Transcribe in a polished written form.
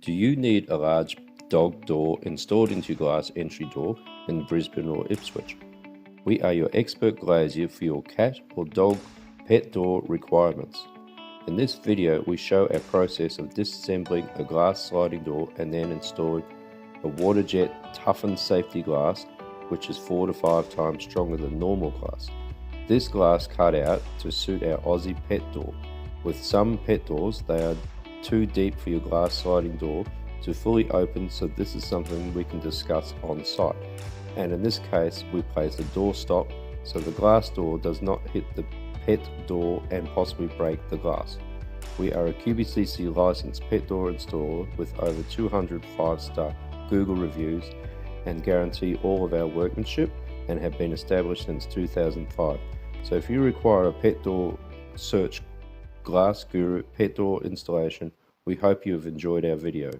Do you need a large dog door installed into your glass entry door in Brisbane or Ipswich? We are your expert glazier for your cat or dog pet door requirements. In this video, we show our process of disassembling a glass sliding door and then installing a water jet toughened safety glass, which is 4 to 5 times stronger than normal glass. This glass cut out to suit our Aussie pet door. With some pet doors, they are too deep for your glass sliding door to fully open, so this is something we can discuss on site. And in this case, we place a door stop so the glass door does not hit the pet door and possibly break the glass. We are a QBCC licensed pet door installer with over 200 5-star Google reviews and guarantee all of our workmanship and have been established since 2005. So if you require a pet door, search Glass Guru Pet Door Installation. We hope you have enjoyed our video.